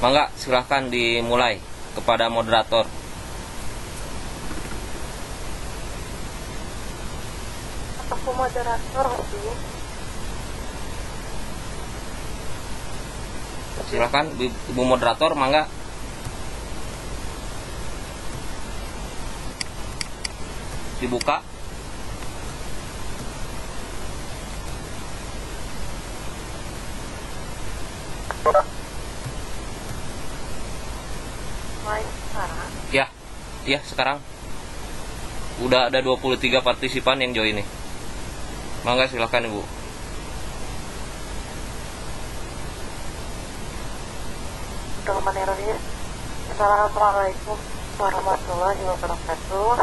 Mangga silahkan dimulai kepada moderator. Aku moderator sih. Silahkan Ibu moderator, mangga. Dibuka. Mulai sekarang. Ya sekarang udah ada 23 partisipan yang join nih. Mangga silahkan Ibu. Bismillahirrahmanirrahim. Assalamualaikum warahmatullahi wabarakatuh.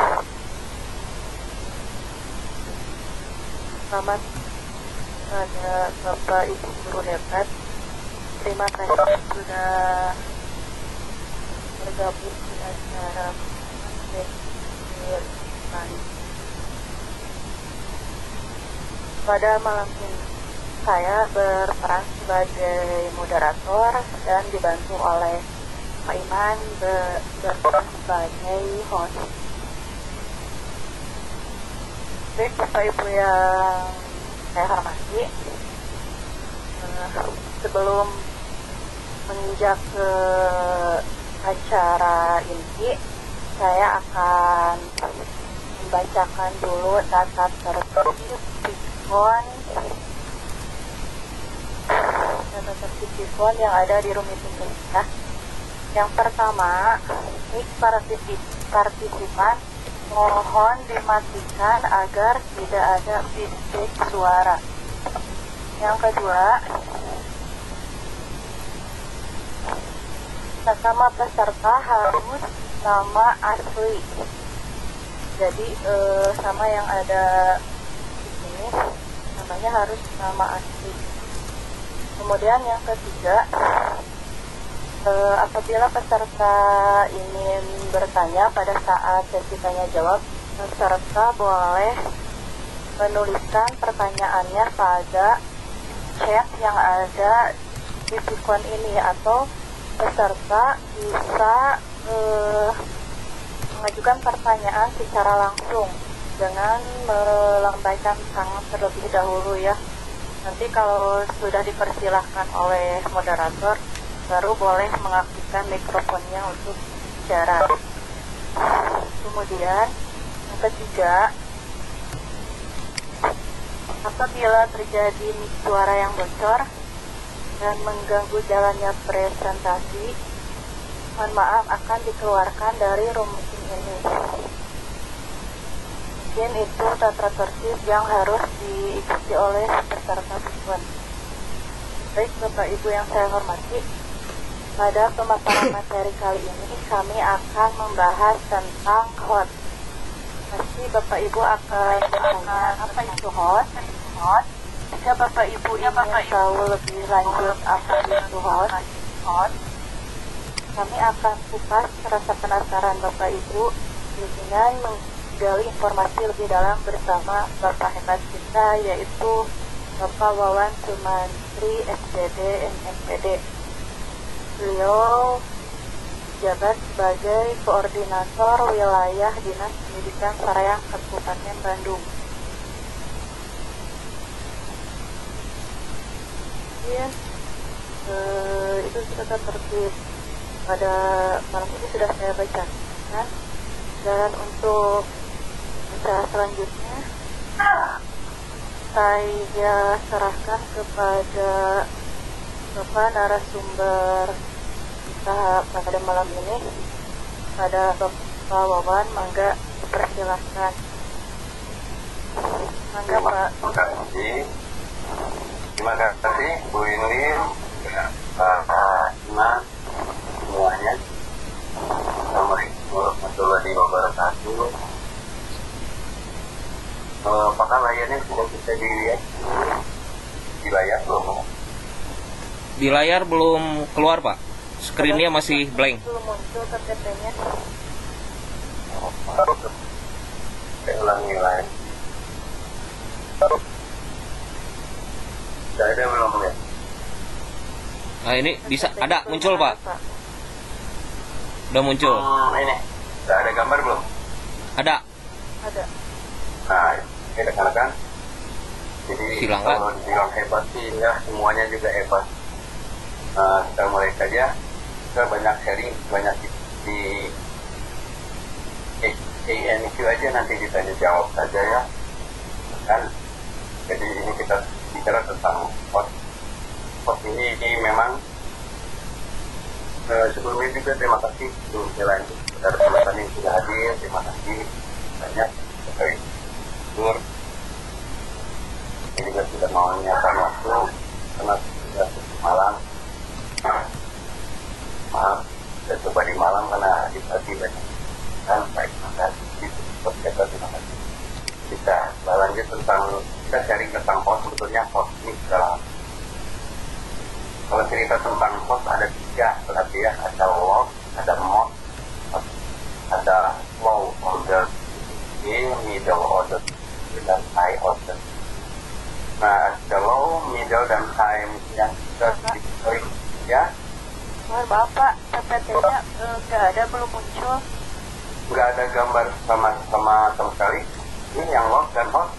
Selamat pada Bapak Ibu guru hebat. Terima kasih sudah bergabung di acara tadi. Pada malam ini saya berperan sebagai moderator dan dibantu oleh Pak Iman berperan sebagai host. Baik Bapak Ibu yang saya hormati, sebelum menginjak ke acara inti, saya akan membacakan dulu data tertib Psikon yang ada di rumit ini ya. Yang pertama, mic partisipan mohon dimatikan agar tidak ada feedback suara. Yang kedua, sesama peserta harus nama asli. Jadi sama yang ada di sini namanya harus nama asli. Kemudian yang ketiga, apabila peserta ingin bertanya pada saat sesi tanya jawab, peserta boleh menuliskan pertanyaannya pada chat yang ada di Psikon ini, atau peserta bisa mengajukan pertanyaan secara langsung dengan melambaikan tangan terlebih dahulu ya. Nanti kalau sudah dipersilahkan oleh moderator, baru boleh mengaktifkan mikrofonnya untuk bicara. Kemudian yang ketiga, apabila terjadi suara yang bocor dan mengganggu jalannya presentasi, mohon maaf akan dikeluarkan dari room meeting ini. Mungkin itu tata tertib yang harus diikuti oleh peserta Psikon. Baik Bapak Ibu yang saya hormati, pada pemaparan materi kali ini kami akan membahas tentang host. Pasti Bapak Ibu akan bertanya, apa itu host? Jika Bapak Ibu ingin tahu lebih lanjut apa itu host, kami akan kupas rasa penasaran Bapak Ibu dengan menggali informasi lebih dalam bersama Bapak hebat kita, yaitu Bapak Wawan Sumantri SPD MNPD. Beliau jabat sebagai Koordinator Wilayah Dinas Pendidikan Parahyangan Kabupaten Bandung. Ya, itu tata tertib pada malam ini sudah saya bacakan, dan untuk acara selanjutnya saya serahkan kepada Bapak narasumber kita pada malam ini, pada Bapak Wawan. Mangga dipersilahkan. Mangga Pak. Terima kasih Bu Inlin, Pak Iman, semuanya. Assalamualaikum warahmatullahi wabarakatuh. Apakah layarnya sudah bisa dilihat di layar belum? Di layar belum keluar Pak, screennya masih blank. Belum muncul KTP-nya. Saya ulangi lagi. Sudah ada belum ya? Nah ini bisa ada muncul Pak, udah muncul. Ini udah ada gambar belum? Ada. Ada. Nah, ini rekan-rekan. Jadi Silahkan. kalau dibilang hebat sih, ya semuanya juga hebat. Nah, kita mulai saja. Kita banyak sharing, banyak di ANQ aja, nanti ditanya jawab saja ya. Kan? Jadi ini kita bicara tentang host. Host ini memang sebelumnya juga terima kasih untuk jalan saudara teman yang sudah hadir. Terima kasih banyak dari Tur. Ini juga sudah mau menyiapkan waktu karena sudah malam. Maaf, saya coba di malam karena di pagi banyak kan baik makasih itu kita terima kasih. Kita lanjut tentang kita sharing tentang host. Sebetulnya host ini adalah kalau cerita tentang host ada 3 berarti ya, ada log, ada mod, ada low order, middle order, dan high order. Nah, ada low, middle, dan high yang kita diketahui ya. Bapak, PPT-nya nggak ada, belum muncul. Nggak ada gambar sama sekali. Ini yang log dan host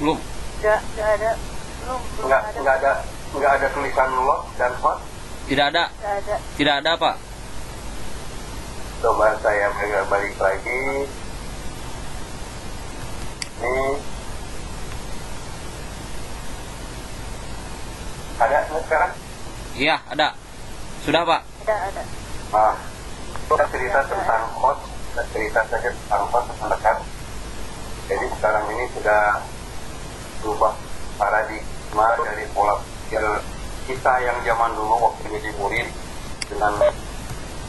Belum. Nggak ada. Belum nggak ada tulisan log dan host. Tidak ada. Nggak ada. Tidak ada Pak. Coba saya balik lagi. Ini ada sekarang? Iya ada. Sudah Pak. Ada. Nah, kita cerita tentang host. Kita cerita saja tentang host rekan-rekan. Jadi sekarang ini sudah berubah paradigma dari pola pikir kita yang zaman dulu waktu jadi murid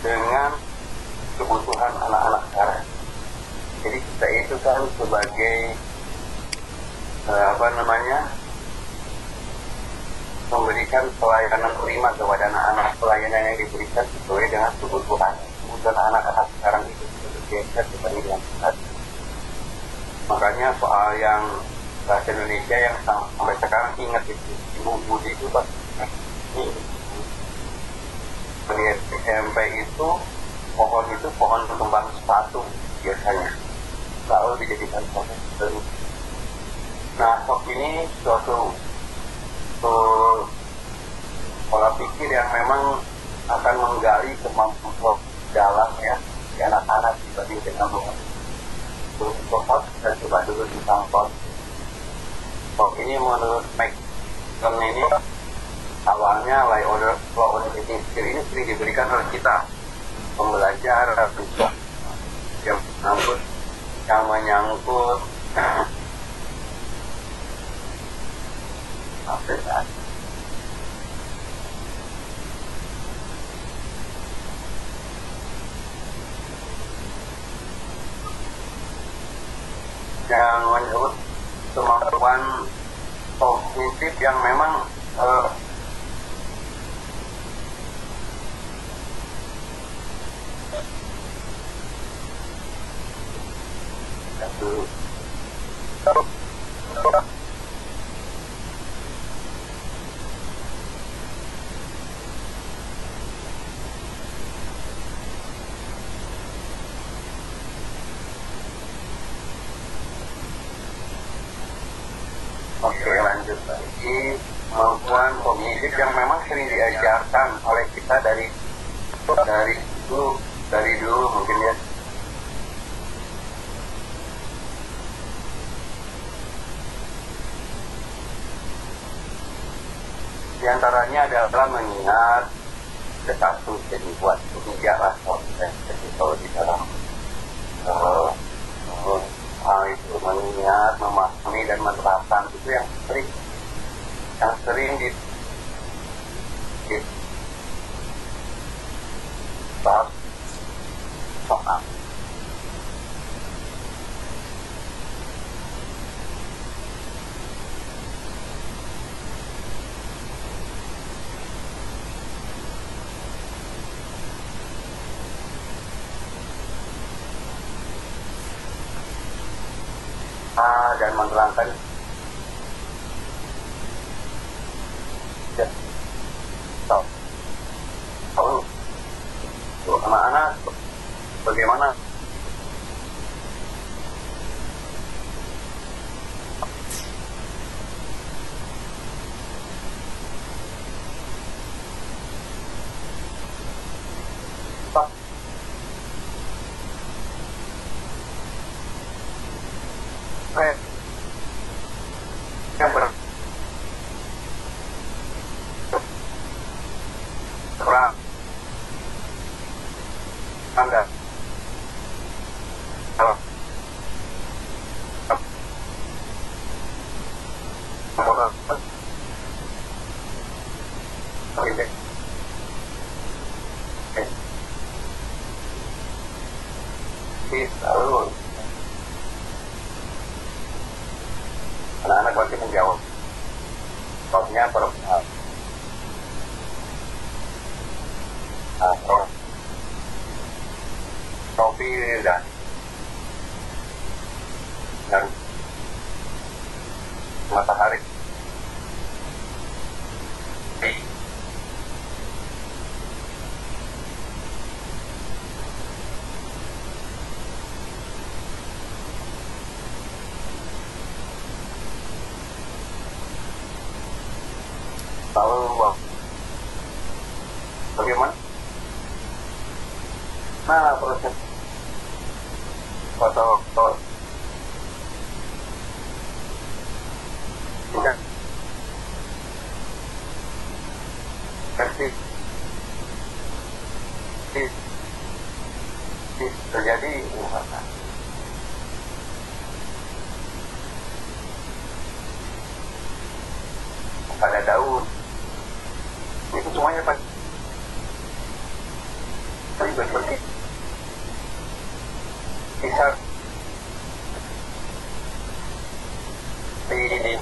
dengan kebutuhan anak-anak sekarang. Jadi kita itu kan sebagai memberikan pelayanan prima kepada anak-anak, pelayanan yang diberikan sesuai dengan kebutuhan anak-anak sekarang itu bergeser dibanding yang tadi. Makanya soal yang bahasa Indonesia yang sampai sekarang ingat itu Ibu Budi itu pas di SMP itu pohon kembang sepatu biasanya lalu dijadikan pohon baru. Nah, ini suatu pola pikir yang memang akan menggali kemampuan dalam ya di anak-anak dibanding dengan pohon. Kita coba dulu tentang pohon. Ini menurut Mike ini awalnya law order skill ini sering diberikan oleh kita pembelajar yang menyangkut yang menyebut kemampuan kognitif yang memang Oke, lanjut lagi. Kemampuan kognitif yang memang sering diajarkan oleh kita dari dulu mungkin ya. Di antaranya adalah mengingat satu jadi buat tiga lah jadi kalau di dalam hal itu mengingat, memahami dan menerapkan itu yang sering dibahas soal. Dan menerangkan anak-anak bagaimana yang berperang Anda kalau lalu anak-anak pasti menjawab jawabnya topi dan matahari lalu bagaimana proses foto tidak versi terjadi pada daun itu semuanya pasti berpergi bisa ini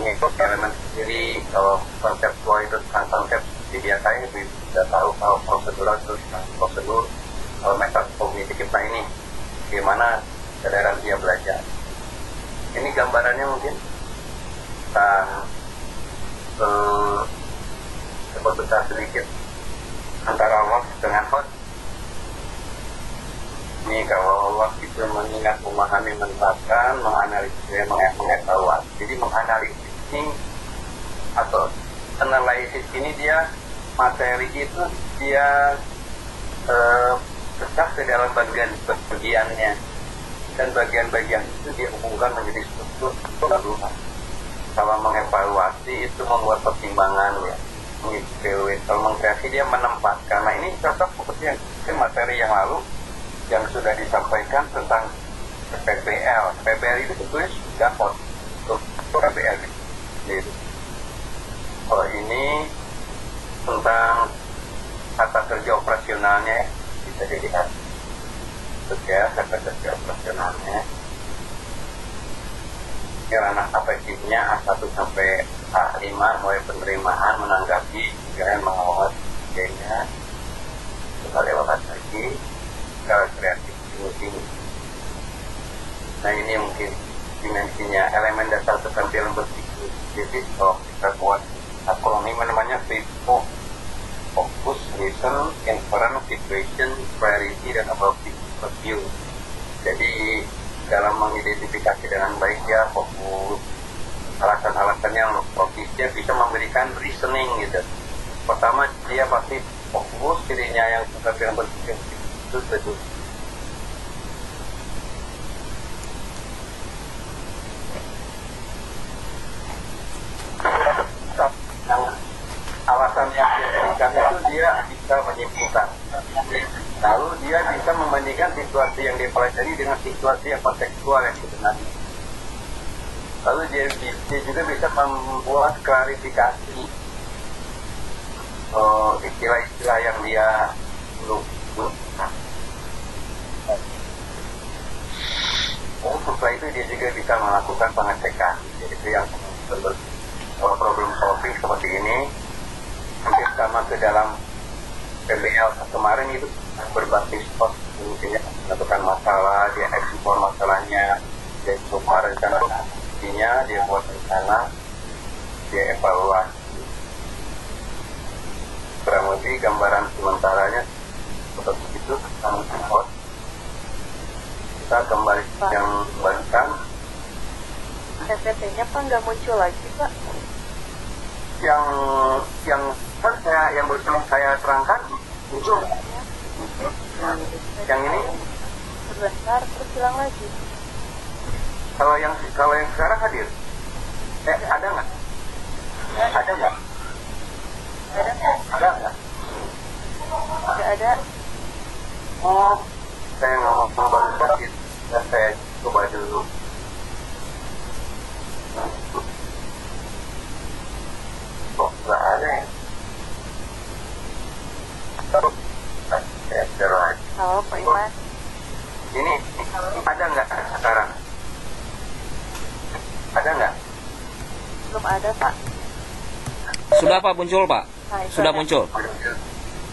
mengikut elemen sendiri. Kalau konsep gua itu tentang konsep biasanya lebih sudah tahu kalau prosedural itu tentang prosedur. Kalau metode kognitif kita ini gimana kesadaran dia belajar. Ini gambarannya mungkin kita sebut-sebut sedikit antara Allah dengan host. Ini kalau Allah itu mengingat, memahami, menetapkan, menganalisis, mengevaluasi. Jadi menganalisis ini atau analisis ini dia materi itu dia pecah ke dalam bagian-bagiannya, dan bagian-bagian itu dia hubungkan menjadi struktur keseluruhan. Kalau mengevaluasi itu membuat pertimbangan ya, kalau mengkreasi dia menempatkan. Nah ini cocok seperti yang materi yang lalu yang sudah disampaikan tentang PPL. PPL itu sebetulnya sudah untuk PPL gitu. Kalau ini tentang kata kerja operasionalnya bisa dilihat ya, kata kerja operasionalnya ini ranah afektifnya A1 sampai A5 mulai penerimaan, menanggapi, kemudian mengawal sebagainya, kita lewat lagi cara kreatif tinggi. Nah ini mungkin dimensinya elemen dasar keterampilan berpikir. Jadi kalau kita buat akronim namanya FIFO, fokus, listen, inference, situation, priority, dan objective review. Jadi dalam mengidentifikasi dengan baik ya fokus, alasan-alasannya yang logisnya bisa memberikan reasoning gitu. Pertama dia pasti fokus, dirinya yang keterampilan berpikir itu betul. Yang alasan yang dia berikan itu dia bisa menyimpulkan, lalu dia bisa membandingkan situasi yang dia pelajari dengan situasi yang kontekstual yang sebenarnya, lalu dia juga bisa membuat klarifikasi istilah-istilah yang dia gunakan. Setelah itu dia juga bisa melakukan pengecekan. Jadi itu yang problem solving seperti ini hampir sama ke dalam PBL kemarin itu berbasis pos, mungkin menentukan masalah, dia eksplor masalahnya, dia coba rencana dia buat rencana, dia evaluasi. Kurang lebih gambaran sementaranya seperti itu tentang support. Kita kembali yang balikan. SPT-nya Pak nggak muncul lagi Pak? Yang kan yang barusan saya terangkan muncul. Yang ini Sebentar, terus hilang lagi. kalau yang sekarang hadir, ada nggak? Ada nggak? Ada nggak? Ada nggak? Nggak ada. Oh, saya ngomong baru sakit dan saya coba dulu. Kok nggak ada ya? Halo Pak Iman. Ini ada nggak sekarang? Ada nggak? Belum ada Pak. Sudah Pak muncul Pak? Nah, itu Sudah ada. muncul?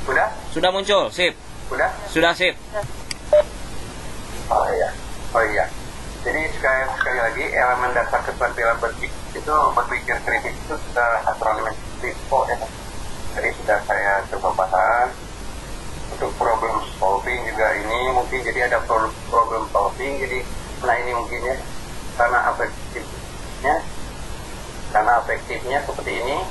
Sudah? Sudah muncul, sip. Sudah? Sudah sip. Oh iya. Jadi sekali lagi elemen dasar keterampilan berpikir itu berpikir kritis itu sudah akronim FIFO ya. Jadi sudah saya coba bahas. Untuk problem solving juga ini mungkin jadi ada problem solving, jadi nah ini mungkin ya karena afektifnya seperti ini.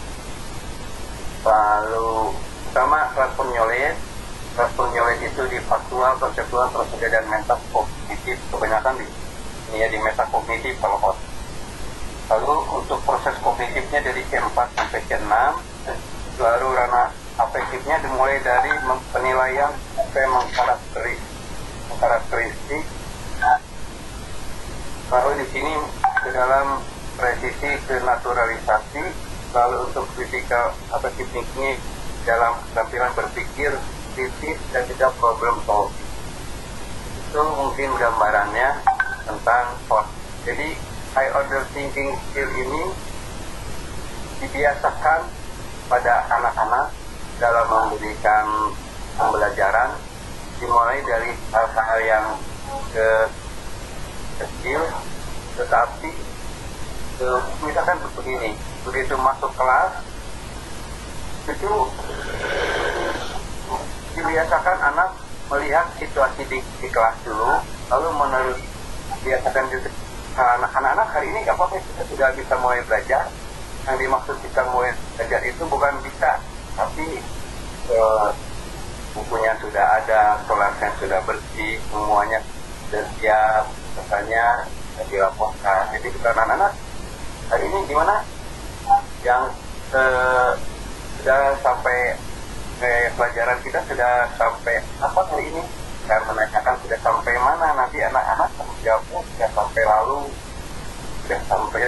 Lalu pertama transfer knowledge itu di faktual, konseptual, prosedur, dan metakognitif. Kebanyakan ini ya di metakognitif kalau. Lalu untuk proses kognitifnya dari K4 sampai K6. Lalu ranah afektifnya dimulai dari penilaian sampai mengkarakteristik. Lalu di sini ke dalam presisi ke naturalisasi. Lalu untuk kritikal afektifnya dalam keterampilan berpikir kritis dan juga problem solving. Itu mungkin gambarannya tentang POS. Jadi high order thinking skill ini dibiasakan pada anak-anak dalam memberikan pembelajaran, dimulai dari hal-hal yang kecil, tetapi misalkan begini, begitu masuk kelas itu dibiasakan anak melihat situasi di kelas dulu, lalu menurut biasakan juga anak-anak hari ini apakah kita sudah bisa mulai belajar. Yang dimaksud kita mulai belajar itu bukan bisa, tapi bukunya sudah ada, kelasnya sudah bersih, semuanya sudah siap, pesannya sudah dilaporkan. Jadi kita anak-anak hari ini gimana? Yang sudah sampai pelajaran kita sudah sampai apa hari ini? Saya menanyakan sudah jawabnya sudah sampai lalu, sudah sampai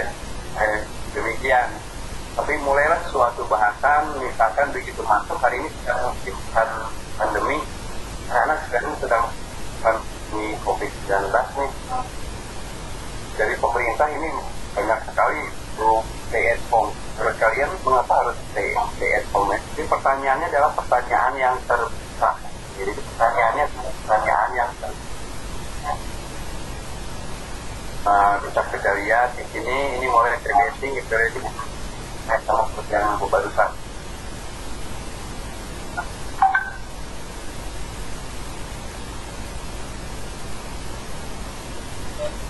demikian. Tapi mulailah suatu bahasan, misalkan begitu masuk hari ini sedang musim pandemi, karena sekarang sedang pandemi COVID-19 nih. Dari pemerintah ini banyak sekali stay at home. Terus kalian mengapa harus stay at home? Jadi pertanyaannya adalah pertanyaan yang terbuka. Jadi pertanyaannya pertanyaan yang terbuka. Bisa kita lihat di sini, ini mulai terbeting, itu sama seperti yang aku barusan.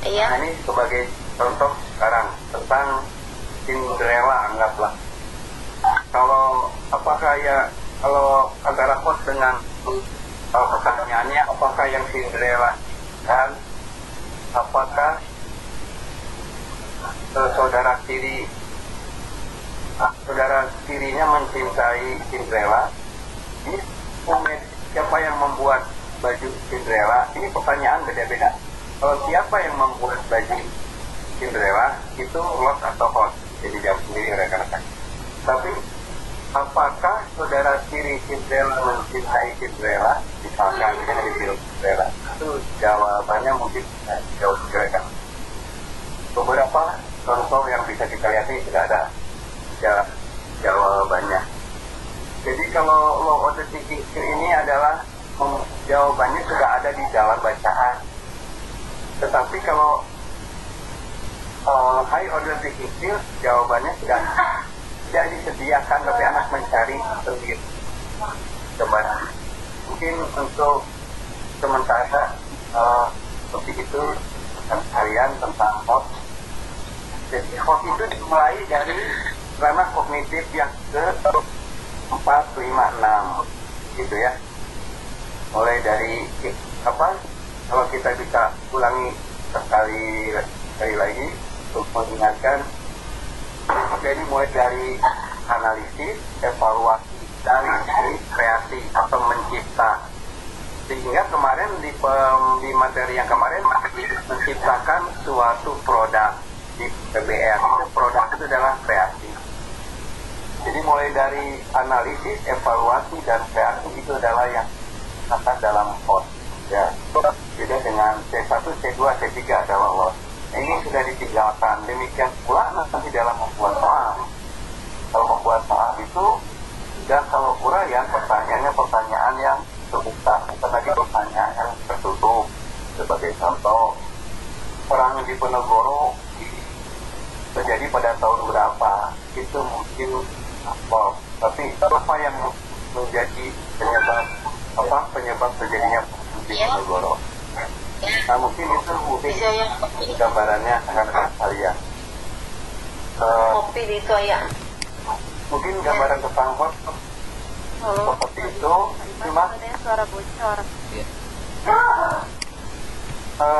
Iya. Nah, ini sebagai contoh sekarang tentang Cinderella, anggaplah. Kalau apakah ya, kalau antara host dengan pertanyaannya, apakah yang Cinderella dan apakah saudara tirinya mencintai Cinderella? Ini siapa yang membuat baju Cinderella? Ini pertanyaan beda-beda. Kalau siapa yang membuat baju Cinderella itu Lord atau host, jadi jawab sendiri rekan-rekan. Tapi apakah saudara tiri Cinderella mencintai Cinderella? Misalkan kita di film Cinderella, itu jawabannya mungkin jauh rekan. Beberapa contoh yang bisa kita lihat ini sudah ada jawabannya. Jadi kalau law of the thinking ini adalah jawabannya sudah ada di dalam bacaan. Tetapi kalau high order thinking skills, jawabannya sudah tidak disediakan, tapi anak mencari sendiri. Coba mungkin untuk sementara seperti itu kalian tentang host. Jadi host itu dimulai dari ranah kognitif yang ke 4, 5, 6 gitu ya. Mulai dari apa? Kalau kita bisa ulangi sekali lagi untuk mengingatkan, jadi mulai dari analisis, evaluasi, dari kreasi atau mencipta. Sehingga kemarin di materi yang kemarin menciptakan suatu produk di PBR. Itu produk itu adalah kreasi. Jadi mulai dari analisis, evaluasi, dan kreasi itu adalah yang akan dalam host. Ya, beda dengan C1, C2, C3 adalah loss. Ini sudah ditinggalkan. Demikian pula nanti dalam membuat soal. Kalau membuat soal itu sudah, kalau uraian pertanyaannya pertanyaan yang terbuka, bukan lagi pertanyaan yang tertutup. Sebagai contoh, perang di Penegoro terjadi pada tahun berapa? Itu mungkin apa? Tapi apa yang menjadi penyebab terjadinya di Penegoro? Nah, mungkin itu gambarannya akan kalian. Kopi itu ya. Mungkin gambaran tentang host seperti itu. Cuma suara bocor.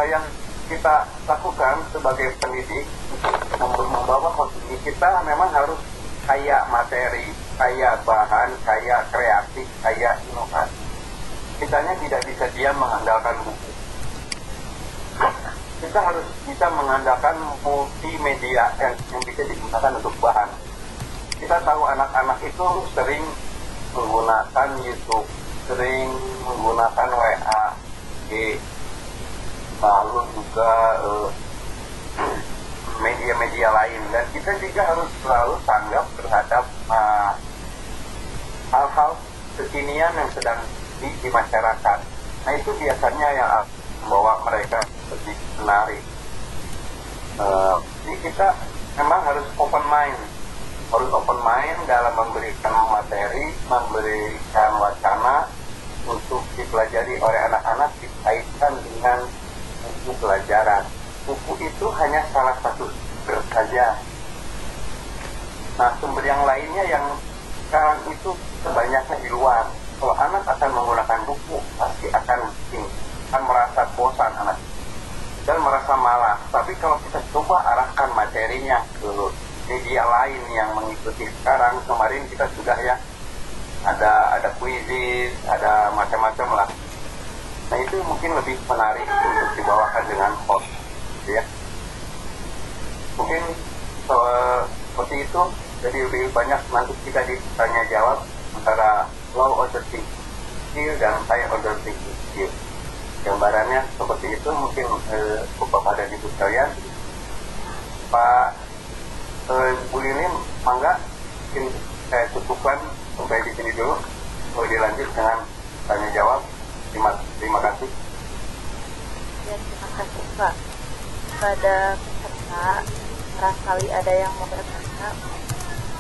yang kita lakukan sebagai pendidik untuk membawa host ini, kita memang harus kaya materi, kaya bahan, kaya kreatif, kaya inovasi. Kitanya tidak bisa diam mengandalkan buku. Kita harus bisa mengandalkan multimedia yang bisa digunakan untuk bahan. Kita tahu anak-anak itu sering menggunakan YouTube, sering menggunakan WA, lalu juga media-media lain, dan kita juga harus selalu tanggap terhadap hal-hal kekinian yang sedang di masyarakat. Nah, itu biasanya yang membawa mereka lebih menarik. Jadi kita memang harus open mind dalam memberikan materi, memberikan wacana untuk dipelajari oleh anak-anak dikaitkan dengan buku pelajaran. Buku itu hanya salah satu sumber saja. Nah, sumber yang lainnya yang sekarang itu kebanyakan di luar. Kalau anak akan menggunakan buku, pasti akan merasa bosan anak dan merasa malas. Tapi kalau kita coba arahkan materinya ke media lain yang mengikuti sekarang, kemarin kita sudah ya ada kuisis, ada macam-macam lah. Nah itu mungkin lebih menarik untuk dibawakan dengan host, ya. Mungkin seperti itu, jadi lebih banyak nanti kita ditanya jawab antara low order thinking skill dan high order thinking skill. Gambarannya seperti itu, mungkin Bapak dan Ibu sekalian. Pak Bu Lilin, mangga, mungkin saya cukupkan sampai di sini dulu. Mau dilanjut dengan tanya jawab. Terima kasih. Ya, terima kasih Pak. Pada peserta, barangkali ada yang mau bertanya,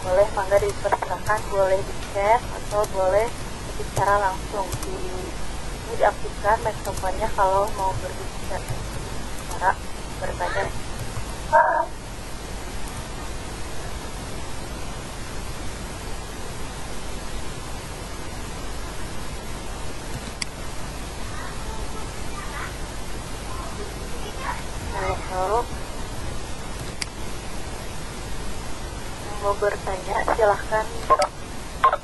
boleh mangga dipersilakan, boleh di chat atau boleh berbicara langsung. Ini diaktifkan mikrofonnya kalau mau berbicara, bertanya. Halo. Yang mau bertanya silahkan.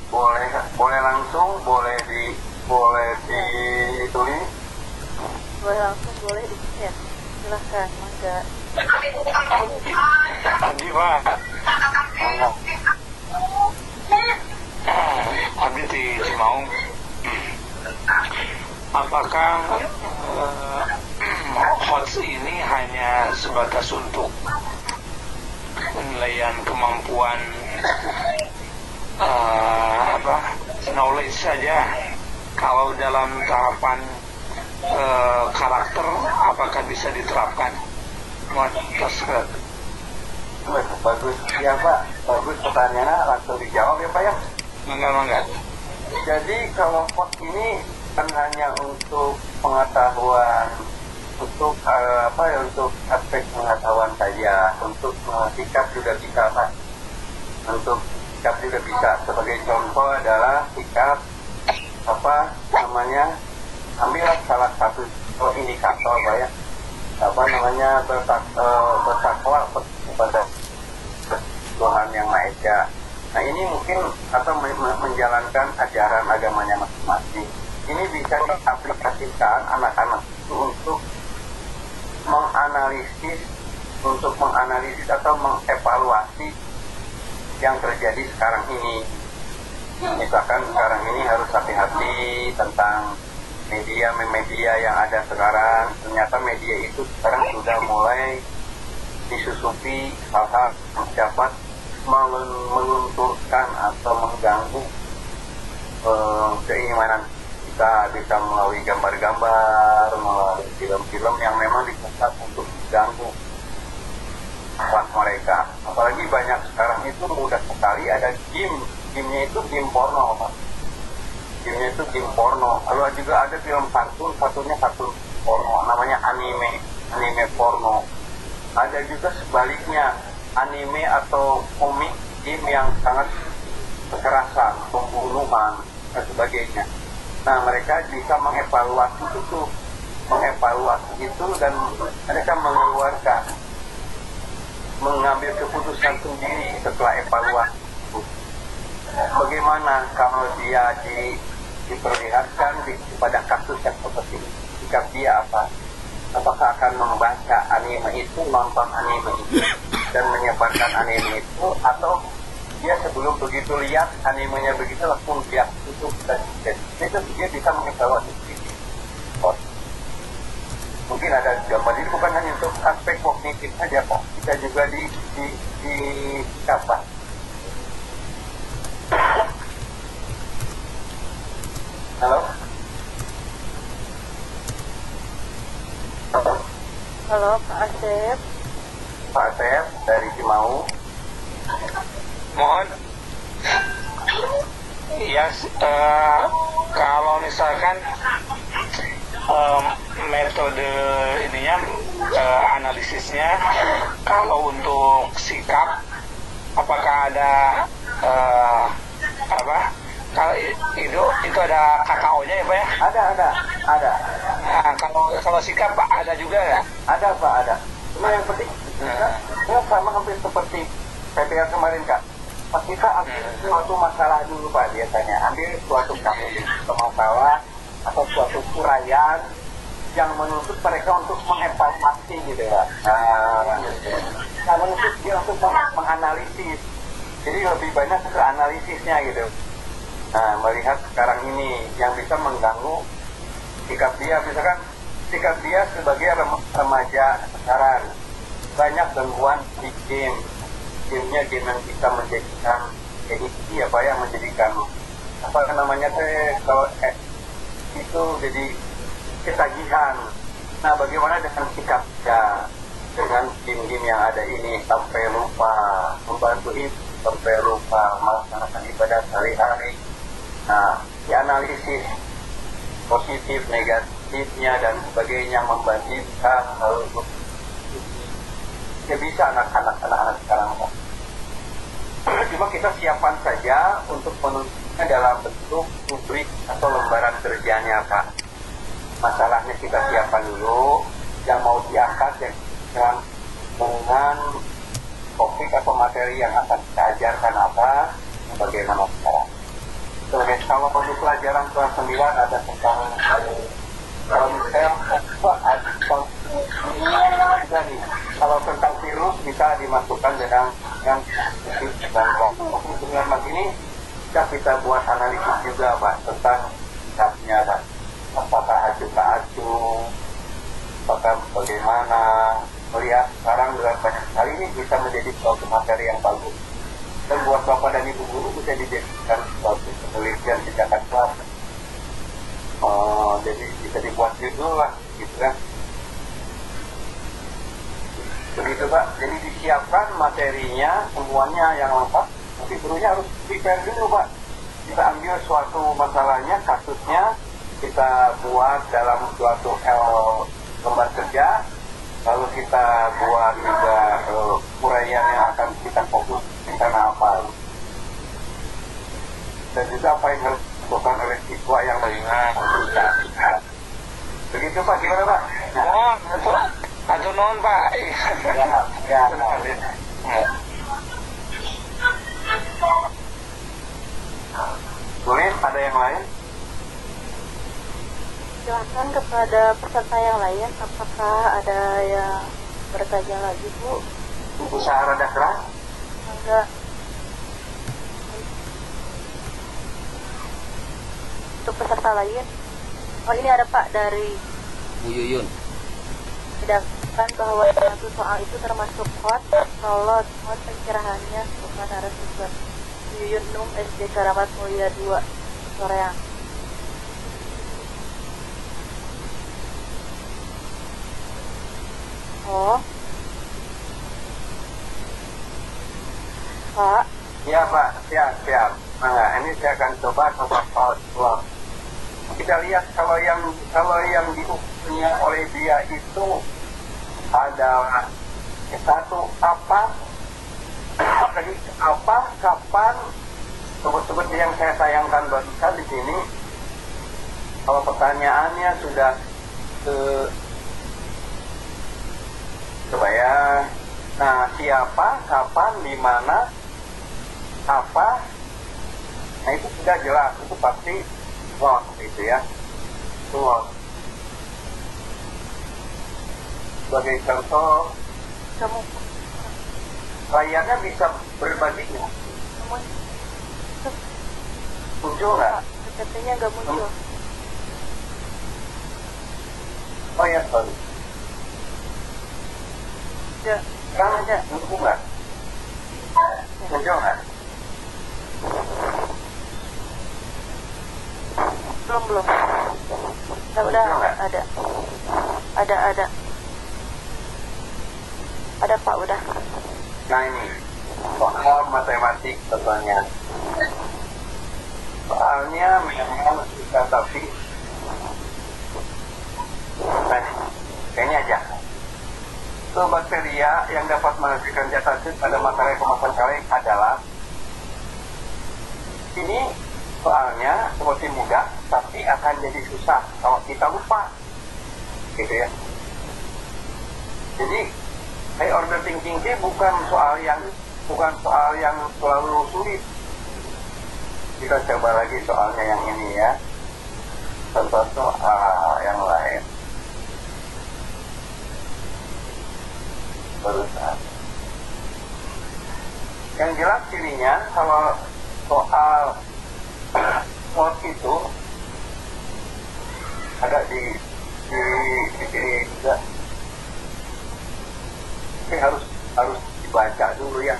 Boleh langsung, boleh ditulis. Boleh langsung, boleh di chat. Silahkan, mangga. Pagi Pak. Abdi di Cimaung. Apakah hots ini hanya sebatas untuk penilaian kemampuan knowledge saja? Kalau dalam tahapan karakter, apakah bisa diterapkan? Bagus, ya Pak. Bagus pertanyaannya, langsung dijawab ya Pak ya. Mangga. Jadi kalau hots ini kan hanya untuk pengetahuan, untuk untuk aspek pengetahuan saja, untuk sikap juga bisa Pak. Untuk sikap juga bisa. Sebagai contoh adalah sikap ambillah salah satu indikator Pak ya, bertakwa kepada Tuhan Yang Maha Esa. Nah ini mungkin atau menjalankan ajaran agamanya masing-masing. Ini bisa diaplikasikan anak-anak itu untuk menganalisis atau mengevaluasi yang terjadi sekarang ini. Misalkan sekarang ini harus hati-hati tentang media yang ada sekarang. Ternyata media itu sekarang sudah mulai disusupi hal-hal yang dapat melunturkan atau mengganggu keimanan kita, bisa melalui gambar-gambar, melalui film-film yang memang dicetak untuk mengganggu akhlak mereka. Apalagi banyak sekarang itu mudah sekali ada gamenya itu game porno Pak. Gamenya itu game porno. Lalu juga ada film satunya kartun porno, namanya anime porno. Ada juga sebaliknya, anime atau komik game yang sangat kekerasan, pembunuhan dan sebagainya. Nah mereka bisa mengevaluasi itu dan mereka mengambil keputusan sendiri setelah evaluasi itu. Bagaimana kalau dia diperlihatkan pada kasus yang seperti ini, sikap dia apa? Apakah akan membaca anime itu, nonton anime itu, dan menyebarkan anime itu, atau dia sebelum begitu lihat animenya begitu langsung dia tutup dan itu dia bisa mengevaluasi diri. Mungkin ada gambar ini bukan hanya untuk aspek kognitif saja Pak, bisa juga di apa? Halo? Halo Pak Asep. Pak Asep dari Cimaung. Mohon. Ya, kalau misalkan metode ininya analisisnya, kalau untuk sikap, apakah ada kalau itu ada KKO-nya ya Pak ya? Ada. Nah, kalau sikap Pak ada juga ya? Ada Pak, ada. Cuma yang penting ini sama hampir seperti PPR kemarin Kak. Pas kita ambil suatu masalah dulu Pak, biasanya ambil suatu masalah atau suatu uraian yang menuntut mereka untuk mengevaluasi gitu ya. Menuntut dia untuk menganalisis. Jadi lebih banyak ke analisisnya gitu. Nah, melihat sekarang ini yang bisa mengganggu sikap dia, misalkan sikap dia sebagai remaja sekarang, banyak gangguan di gamenya game yang bisa menjadikan ediksi apa ya, menjadikan apa namanya kalau itu jadi ketagihan. Nah, bagaimana dengan sikap dia dengan game-game yang ada ini sampai lupa membantu itu, sampai lupa melaksanakan ibadah sehari-hari. Nah, dianalisis positif, negatifnya dan sebagainya, membandingkan lalu ya bisa anak-anak sekarang. Cuma kita siapkan saja untuk menuntutnya dalam bentuk rubrik atau lembaran kerjanya, Pak. Masalahnya kita siapkan dulu yang mau diangkat yang dengan topik atau materi yang akan kita ajarkan apa, bagaimana sekarang. Kalau untuk pelajaran kelas 9 ada tentang kalau misalnya kalau tentang virus bisa dimasukkan dengan yang dengan mas ini kita buat analisis juga Pak tentang sikapnya Pak, apakah acuh, apakah bagaimana melihat sekarang dengan banyak sekali ini bisa menjadi suatu materi yang bagus dan buat bapak dan ibu guru bisa dijadikan suatu penelitian tindakan kelas. Jadi bisa dibuat judul lah gitu kan. Begitu Pak, jadi disiapkan materinya semuanya yang lengkap, tapi gurunya harus prepare dulu Pak. Kita ambil suatu masalahnya, kasusnya, kita buat dalam suatu lembar kerja, lalu kita buat juga uraian yang akan kita fokus di sana apa, dan juga apa yang harus dilakukan oleh siswa yang mengingat. Begitu Pak, gimana Pak? Oh, atau non Pak. Ya. Boleh, ada yang lain? Silakan kepada peserta yang lain, apakah ada yang bertanya lagi Bu? Usaha rada keras? Enggak. Untuk peserta lain, oh ini ada Pak dari Bu Yuyun. sedangkan bahwa satu soal itu termasuk hot kalau hot pencerahannya bukan narasumber. Yuyun Num SD Karamat Mulia 2 Soreang. Oh Pak, Ya Pak, siap. Nah, ini saya akan coba soal. Kita lihat kalau yang diukurnya oleh dia itu adalah satu apa, kapan, sebut yang saya sayangkan barusan di sini. Kalau pertanyaannya sudah coba ya. Nah, siapa, kapan, di mana, apa. Nah, itu sudah jelas, itu pasti lot itu ya. Itu lot. Sebagai contoh, kamu layarnya bisa berbagi nggak? Muncul nggak? PPT-nya nggak muncul. Oh ya, sorry. Ya, Sekarang aja, muncul nggak? Muncul nggak? belum. Udah ada. Ada Pak, udah. Nah ini, soal matematik contohnya. Soalnya memang kita tapi kayaknya aja. So, bakteria yang dapat menghasilkan zat aktif pada makanan kemasan kaleng adalah ini soalnya seperti mudah, tapi akan jadi susah kalau kita lupa, gitu ya. Jadi, high order thinking bukan soal yang selalu sulit. Kita coba lagi soalnya yang ini ya. Contoh soal yang lain. perusahaan. Yang jelas dirinya kalau soal slot itu ada di sini juga. Tapi harus dibaca dulu ya.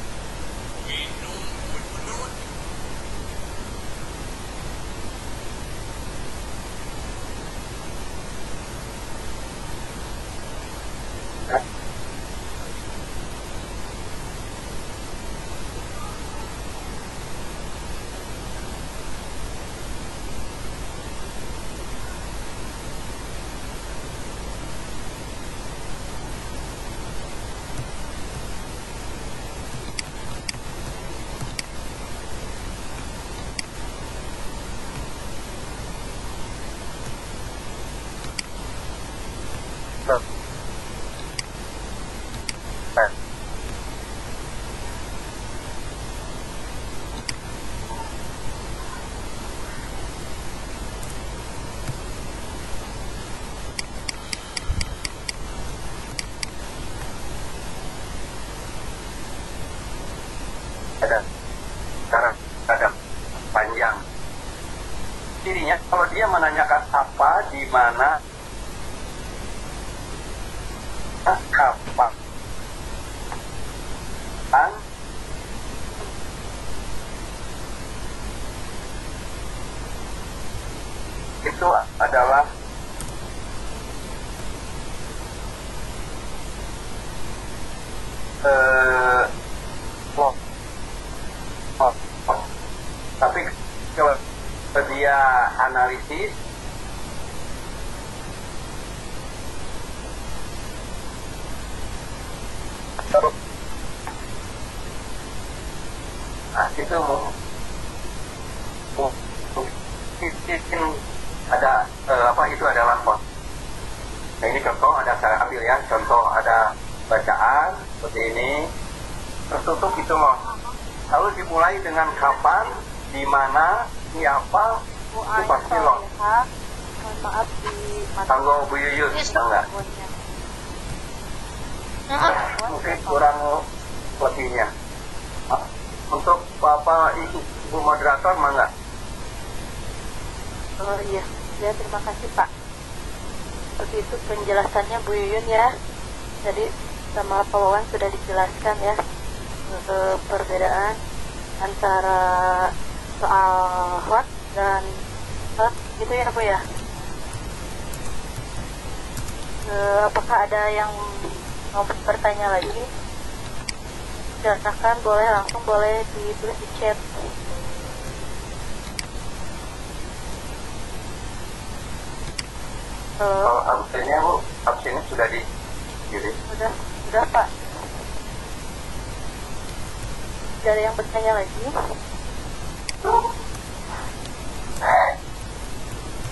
Ada sekarang ada panjang. Dirinya kalau dia menanyakan apa, di mana, kapan, itu adalah tapi kalau dia analisis itu mungkin ada apa itu adalah nah ini contoh ada saya ambil ya, contoh ada bacaan seperti ini tertutup gitu loh, lalu dimulai dengan kapan, di mana, siapa, itu pasti loh. Mohon maaf di Tanggo Bu Yuyun, enggak? Mungkin kurang lebihnya. Untuk Bapak Ibu moderator, mangga. Oh iya, ya terima kasih Pak. Seperti itu penjelasannya Bu Yuyun ya. Jadi sama Pak Wawan sudah dijelaskan ya perbedaan antara soal hot dan hot gitu ya Bu ya. Apakah ada yang mau bertanya lagi? Silakan, boleh ditulis di chat. Kalau absennya Bu, absennya sudah dikirim. Sudah Pak. Tidak ada yang bertanya lagi.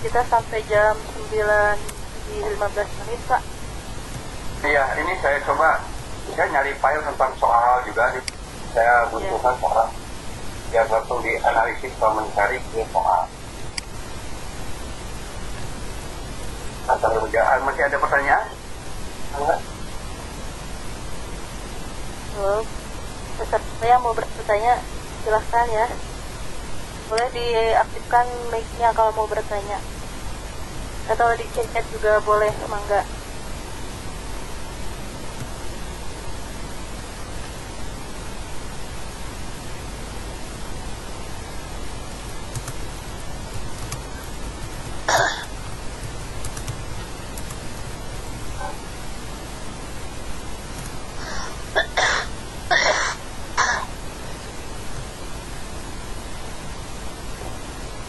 Kita sampai jam 9:15 Pak. Iya, ini saya coba, saya nyari file tentang soal juga nih. Saya butuhkan soal biar langsung dianalisis atau mencari soal. Masih ada pertanyaan? Enggak? Peserta yang mau bertanya silahkan ya, boleh diaktifkan mic-nya kalau mau bertanya, atau di chat juga boleh, mangga.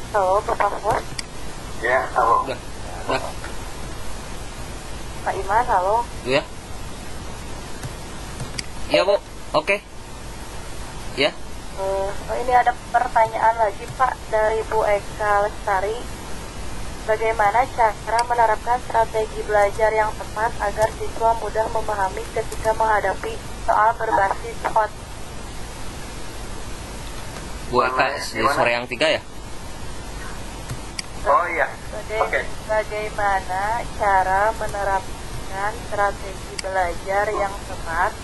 Halo Bapak Bos. Ya, halo. Udah. Pak Iman, halo. Ya. Iya Bu, oke. Ya. Ini ada pertanyaan lagi Pak dari Bu Eka Lestari. Bagaimana cara menerapkan strategi belajar yang tepat agar siswa mudah memahami ketika menghadapi soal berbasis hot? Bu Eka di sore yang 3 ya? Oh iya. Oke. Bagaimana cara menerapkan strategi belajar yang tepat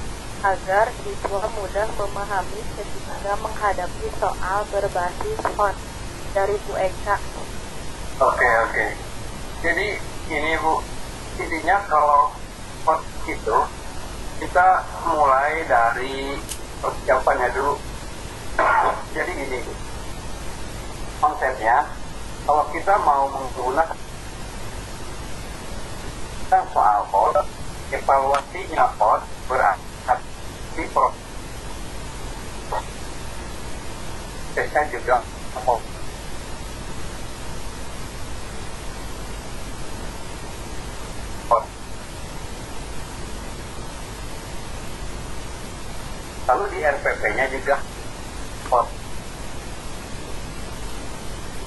agar siswa mudah memahami ketika menghadapi soal berbasis HOT dari Bu Eka. Oke. Jadi ini Bu, intinya kalau HOT itu kita mulai dari persiapannya dulu. Jadi gini Bu, konsepnya kalau kita mau menggunakan soal HOT, evaluasinya HOT berarti prosesnya juga HOT. Lalu di RPP-nya juga HOT.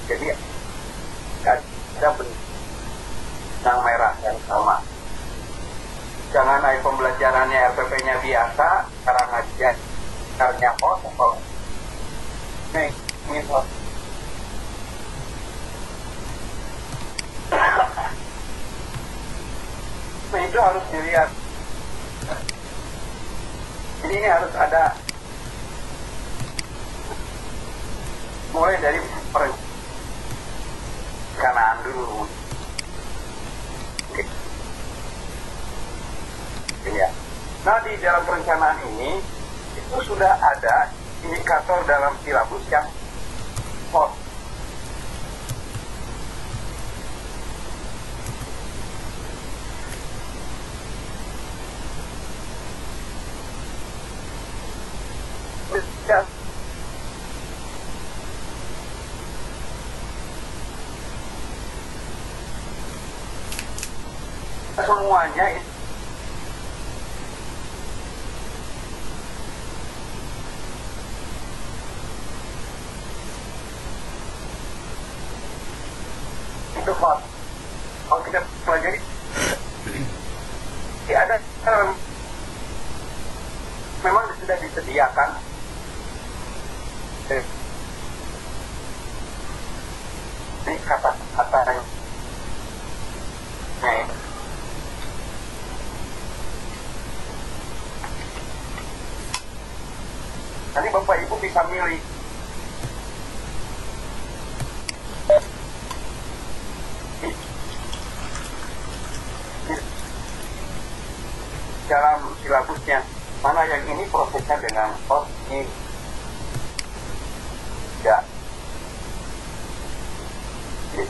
Jadi ada benang merah yang sama. Jangan aja pembelajarannya RPP-nya biasa, sekarang aja caranya HOT. Nih, ini HOT. Nah itu harus dilihat. Jadi ini harus ada mulai dari perencanaan dulu. Oke. Ya. Nah di dalam perencanaan ini itu sudah ada indikator dalam silabus yang HOT. Ya. Semuanya itu HOT. Kalau kita pelajari ada memang sudah disediakan ini kata-katanya nanti Bapak Ibu bisa milih dalam silabusnya mana yang ini prosesnya dengan HOT ini ya. Jadi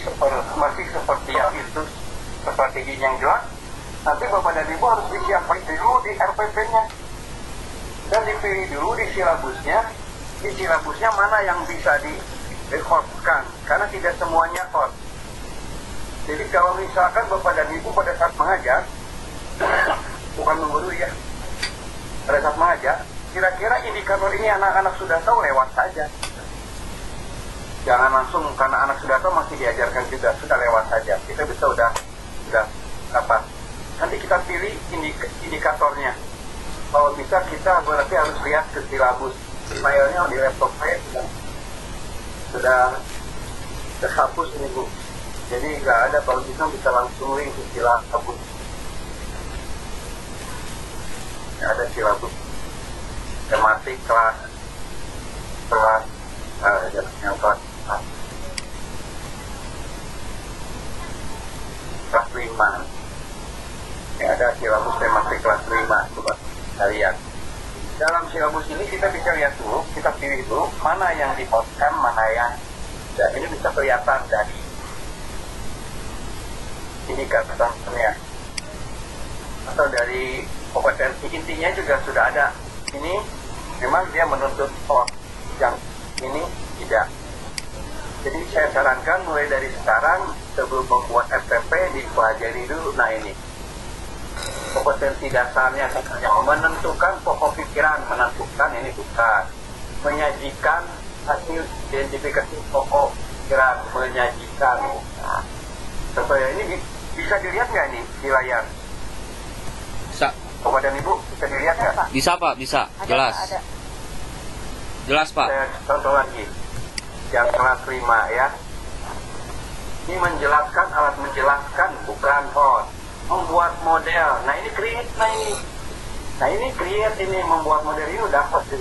sebetulnya masih seperti yang itu strateginya yang jelas. Nanti Bapak dan Ibu harus disiapkan dulu di RPP-nya dan dipilih dulu di silabusnya. Di silabusnya mana yang bisa di-HOT-kan karena tidak semuanya HOT. Jadi kalau misalkan Bapak dan Ibu pada saat mengajar bukan menggurui ya, pada saat mengajar kira-kira indikator ini anak-anak sudah tahu, lewat saja. Jangan langsung karena anak sudah tahu masih diajarkan juga, sudah lewat saja. Kita bisa sudah apa? Nanti kita pilih indikatornya. Kalau bisa kita berarti harus lihat ke silabus. Filenya di laptop saya sudah terhapus ini Bu. Jadi nggak ada, kalau bisa langsung link ke silabus. Ada silabus tematik kelas kelas yang kelas 5. Ya, ada silabus tematik kelas 5, coba kita lihat. Dalam silabus ini kita bisa lihat dulu, kita pilih dulu mana yang dipotkan, mana yang tidak. Ini bisa kelihatan dari indikatornya atau dari kompetensi intinya juga sudah ada. Ini memang dia menuntut yang ini tidak. Jadi saya sarankan mulai dari sekarang sebelum membuat FTP dipelajari dulu. Nah ini kompetensi dasarnya yang menentukan pokok pikiran, menentukan ini bukan, menyajikan hasil identifikasi pokok pikiran, menyajikan. Nah, supaya ini bisa dilihat nggak nih di layar? Bisa. Bapak dan Ibu bisa dilihat nggak? Bisa Pak, bisa. Ada, Jelas. Pak, ada. Jelas Pak. Saya contoh lagi yang kelas 5 ya. Ini menjelaskan, alat menjelaskan, bukan host. Membuat model. Nah ini create, nah ini create, ini membuat model ini udah host.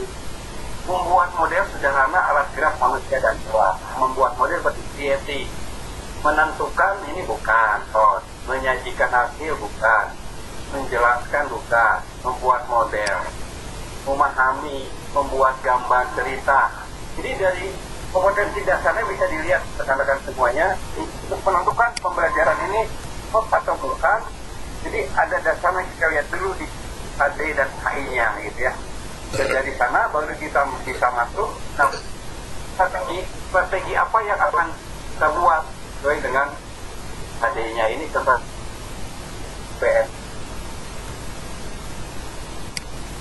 Membuat model sederhana alat gerak manusia dan hewan. Membuat model berarti creative. Menentukan ini bukan host. Menyajikan hasil bukan. Menjelaskan bukan. Membuat model. Memahami, membuat gambar cerita. Jadi dari kompetensi dasarnya bisa dilihat rekan-rekan semuanya. Untuk menentukan pembelajaran ini host atau bukan. Jadi ada dasarnya kita lihat dulu di AD dan KI-nya gitu ya. Dan dari sana baru kita bisa masuk. Nah, strategi apa yang akan kita buat sesuai dengan AD-nya ini tentang PS.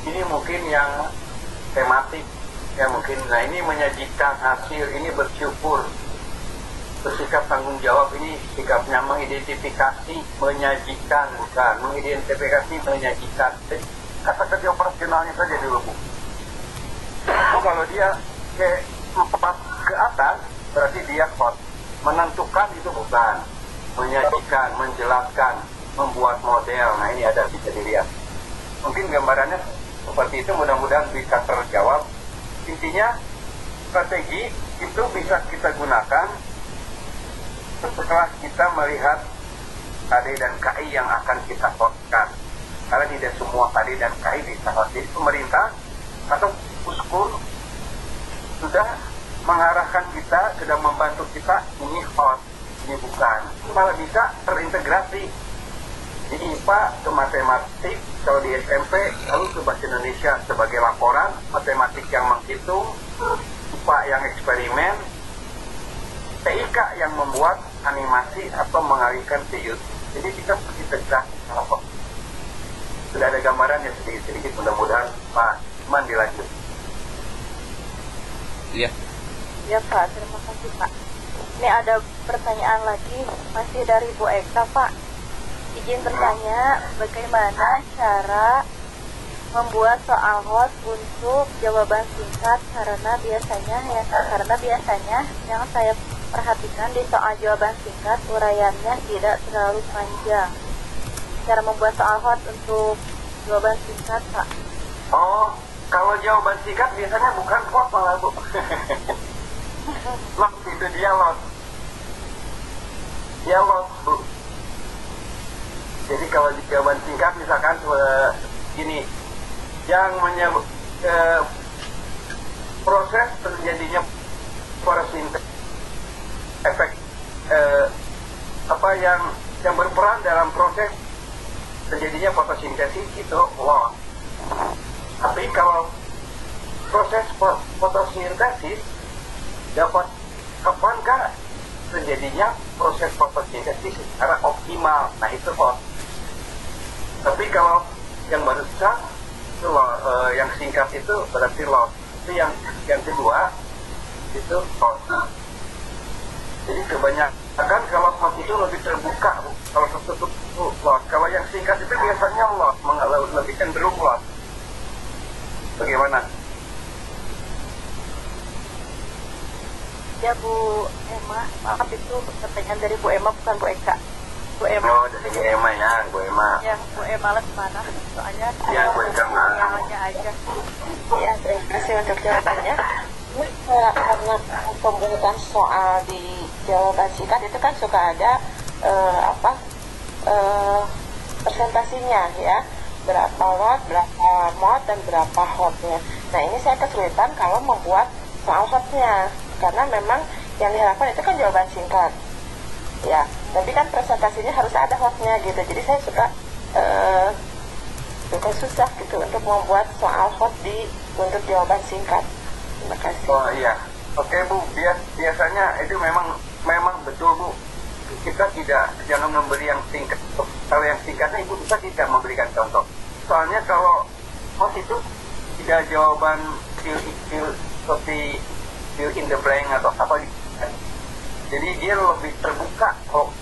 Ini mungkin yang tematik ya mungkin. Nah ini menyajikan hasil, ini bersyukur, bersikap tanggung jawab, ini sikapnya mengidentifikasi, menyajikan bukan, mengidentifikasi, menyajikan. Kata kerja operasionalnya saja dulu Bu. Kalau dia ke 4 ke atas berarti dia hot. Menentukan itu bukan, menyajikan, menjelaskan, membuat model. Nah ini ada, bisa dilihat. Mungkin gambarannya seperti itu, mudah-mudahan bisa terjawab. Intinya strategi itu bisa kita gunakan setelah kita melihat KD dan KI yang akan kita hostkan. Karena tidak semua KD dan KI bisa host. Jadi pemerintah atau Puskul sudah mengarahkan kita, sudah membantu kita, ini host, ini bukan. Malah bisa terintegrasi di IPA ke matematik, kalau di SMP lalu ke bahasa Indonesia sebagai laporan, matematik yang menghitung, IPA yang eksperimen, TIK yang membuat animasi atau mengalihkan ke YouTube. Jadi kita terintegrasi. Sudah ada gambarannya sedikit-sedikit, mudah-mudahan Pak Iman dilanjut. Iya. Ya Pak, terima kasih Pak. Ini ada pertanyaan lagi, masih dari Bu Eka Pak. Izin bertanya, bagaimana cara membuat soal host untuk jawaban singkat karena biasanya yang saya perhatikan di soal jawaban singkat uraiannya tidak terlalu panjang. Cara membuat soal host untuk jawaban singkat Pak. Oh, kalau jawaban singkat biasanya bukan host malah Bu. Lot itu dia lot. Dia lot Bu. Jadi kalau di jawaban singkat misalkan gini, yang menyebut proses terjadinya fotosintesis, efek apa yang berperan dalam proses terjadinya fotosintesis itu loss. Tapi kalau proses fotosintesis dapat kapankah terjadinya proses fotosintesis secara optimal, nah itu loss. Tapi kalau yang barusan itu yang singkat itu berarti loss. Itu yang kedua itu loss. Jadi kebanyakan kalau loss itu lebih terbuka, kalau tertutup itu loss. Kalau yang singkat itu biasanya loss, lebih cenderung loss. Bagaimana? Ya Bu Emma, maaf itu pertanyaan dari Bu Emma bukan Bu Eka. Bu Emma. Oh, dari Bu Emma ya, Bu Emma. Ya, Bu Emma Lesmana. Soalnya Ya, Bu Emma. sinyalnya aja. Ya, terima kasih untuk jawabannya. Ini karena pembuatan soal di jawaban singkat itu kan suka ada presentasinya ya, berapa watt, berapa mod, dan berapa hotnya. Nah ini saya kesulitan kalau membuat soal hotnya, karena memang yang diharapkan itu kan jawaban singkat ya, tapi kan presentasinya harus ada hotnya gitu, jadi saya suka susah gitu untuk membuat soal hot untuk jawaban singkat. Terima kasih. Oh iya, oke Bu, biasanya itu memang betul Bu. Kita jangan memberi yang singkat. Kalau yang singkatnya Ibu bisa tidak memberikan contoh. Soalnya kalau hot itu tidak jawaban seperti fill in the blank atau apa gitu. Jadi dia lebih terbuka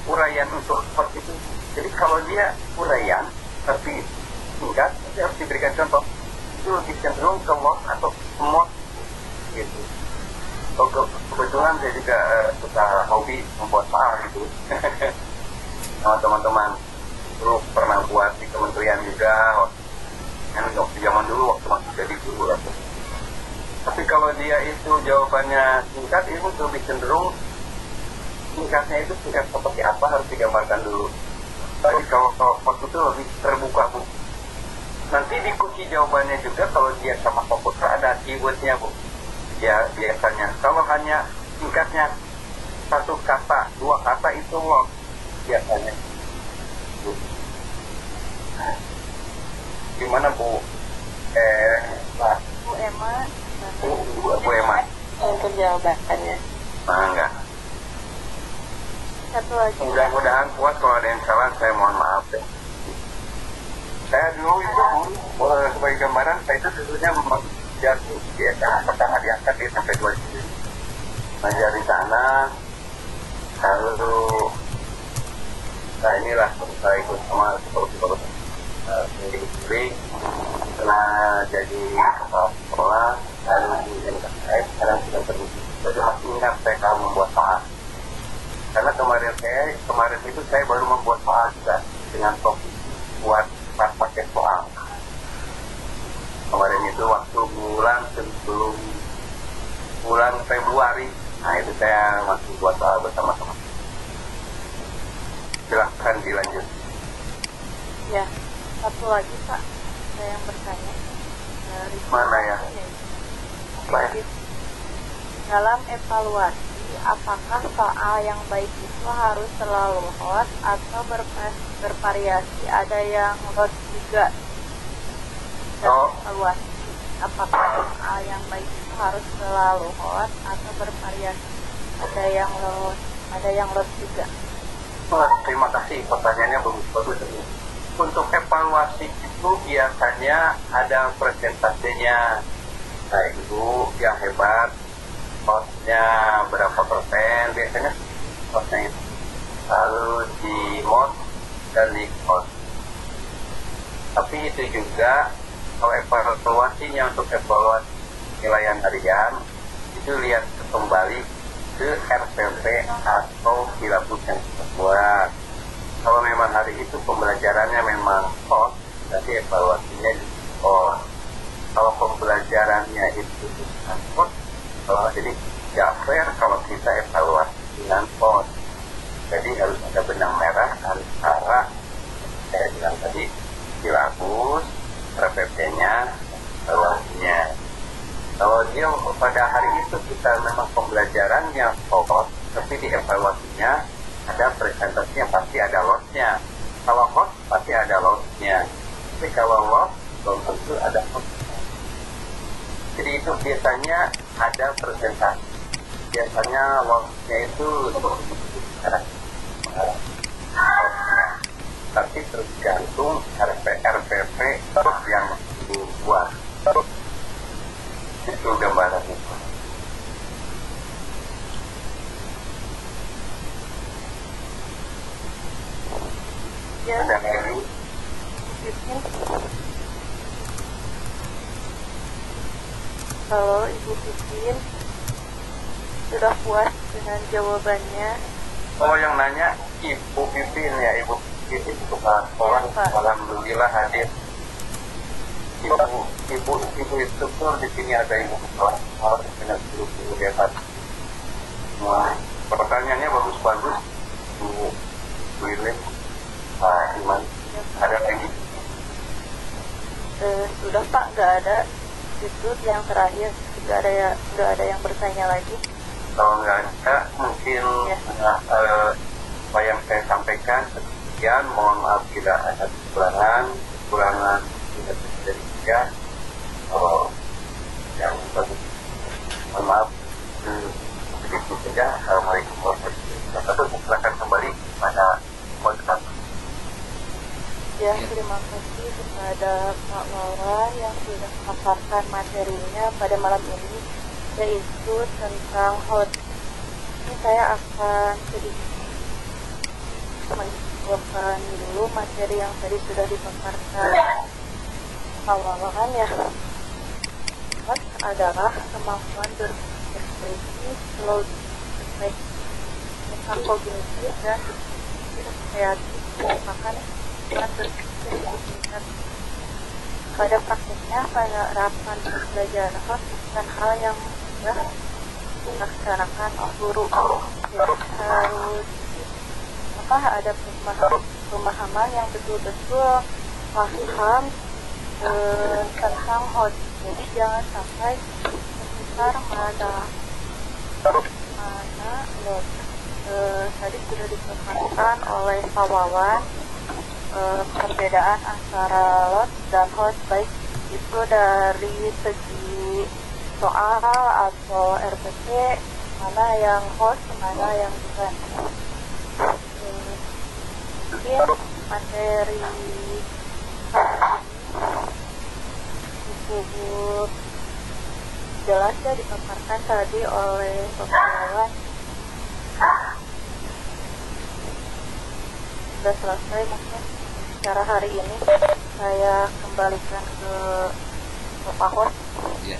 uraian untuk hot itu. Jadi kalau dia uraian tapi singkat, dia harus diberikan contoh. Itu lebih cenderung ke mod atau mod gitu. Kebetulan saya juga suka hobi membuat soal gitu sama teman-teman. Dulu pernah buat di kementerian juga, yang waktu zaman dulu waktu masih jadi guru lah. Tapi kalau dia itu jawabannya singkat, itu lebih cenderung singkatnya itu singkat seperti apa harus digambarkan dulu. Tapi kalau waktu itu lebih terbuka Bu. Nanti di kunci jawabannya juga kalau dia sama fokus ada keywordnya Bu. Ya biasanya kalau hanya singkatnya satu kata, dua kata itu loh biasanya. Gimana Bu? Bu Emma. Bu Emma. Untuk jawabannya. Enggak. Satu lagi. Mudah-mudahan puas, kalau ada yang salah saya mohon maaf ya. Saya dulu itu sebagai gambaran, saya itu dulunya jatuh biasa pertama diangkat dia sampai 2 jam. Belajar di sana, lalu nah inilah saya ikut sama seperti sendiri setelah jadi kepala sekolah, lalu di NKS sekarang sudah terbukti. Jadi masih ingat saya kalau membuat soal. Karena kemarin itu saya baru membuat soal juga dengan topik buat pakai soal. Kemarin itu waktu sebelum bulan Februari, nah itu saya masih buat soal bersama-sama. Silahkan dilanjut. Ya, satu lagi Pak, saya yang bertanya dari Mana ya? Jadi, dalam evaluasi, apakah soal yang baik itu harus selalu hot atau bervariasi? Ada yang hot juga. Dalam evaluasi, apakah soal yang baik itu harus selalu hot atau bervariasi? Ada yang hot juga. Terima kasih, pertanyaannya bagus-bagus. Untuk evaluasi itu biasanya ada presentasinya. Nah Ibu yang hebat, hostnya berapa persen, biasanya hostnya itu lalu di mod dan di host. Tapi itu juga kalau evaluasinya untuk evaluasi penilaian harian itu lihat kembali ke RPP atau silabus yang kita buat. Kalau memang hari itu pembelajarannya memang host, berarti evaluasinya di host. Kalau pembelajarannya itu bukan host, jadi tidak fair kalau kita evaluasi dengan host. Jadi harus ada benang merah antara saya bilang tadi silabus, RPP-nya, evaluasinya. Kalau dia pada hari itu kita memang pembelajarannya host, tapi di evaluasinya ada presentasinya, pasti ada loss-nya. Kalau host pasti ada loss-nya. Tapi kalau loss belum tentu ada host. Jadi itu biasanya ada presentasi. Biasanya loss-nya itu tapi tergantung RPP yang dibuat. Itu gambaran itu. Ya, Ada lagi? Halo Ibu Pipin, sudah puas dengan jawabannya? Oh, yang nanya Ibu Pipin ya, Ibu Pipin, Ibu Kepala Sekolah. Iya, Pak. Alhamdulillah hadir. Ibu instruktur di sini ada Ibu Kepala Sekolah dengan guru-guru hebat. Nah, pertanyaannya bagus-bagus, Bu William, Pak Iman, ada lagi? Sudah Pak, nggak ada. Itu yang terakhir, nggak ada yang bertanya lagi. Kalau nggak ada, mungkin Ya. apa yang saya sampaikan sekian. Mohon maaf bila ada kekurangan tidak terjadi ya. Yang bagus, mohon maaf. Begitu saja. Assalamualaikum warahmatullahi wabarakatuh. Silakan kembali pada moderator. Ya, terima kasih kepada Pak Laura yang sudah memaparkan materinya pada malam ini, yaitu tentang hot. Ini saya akan sedikit menjawabkan dulu materi yang tadi sudah dipaparkan Pak Laura ya. Hot adalah kemampuan berpikir logis, kognitif dan kreatif merupakan pada praktiknya penerapan pembelajaran bukan hal yang mudah dilaksanakan guru. Jadi harus ada pemahaman yang betul-betul paham tentang hot. Jadi jangan sampai sekitar mana tadi sudah dipaparkan oleh Pak Wawan. Perbedaan antara lot dan host, baik itu dari segi soal atau RPT, mana yang host, mana yang bukan. Mungkin materi cukup jelas ya dipaparkan tadi oleh Bapak. Sudah selesai mungkin secara hari ini. Saya kembalikan ke Pak Host. Ya.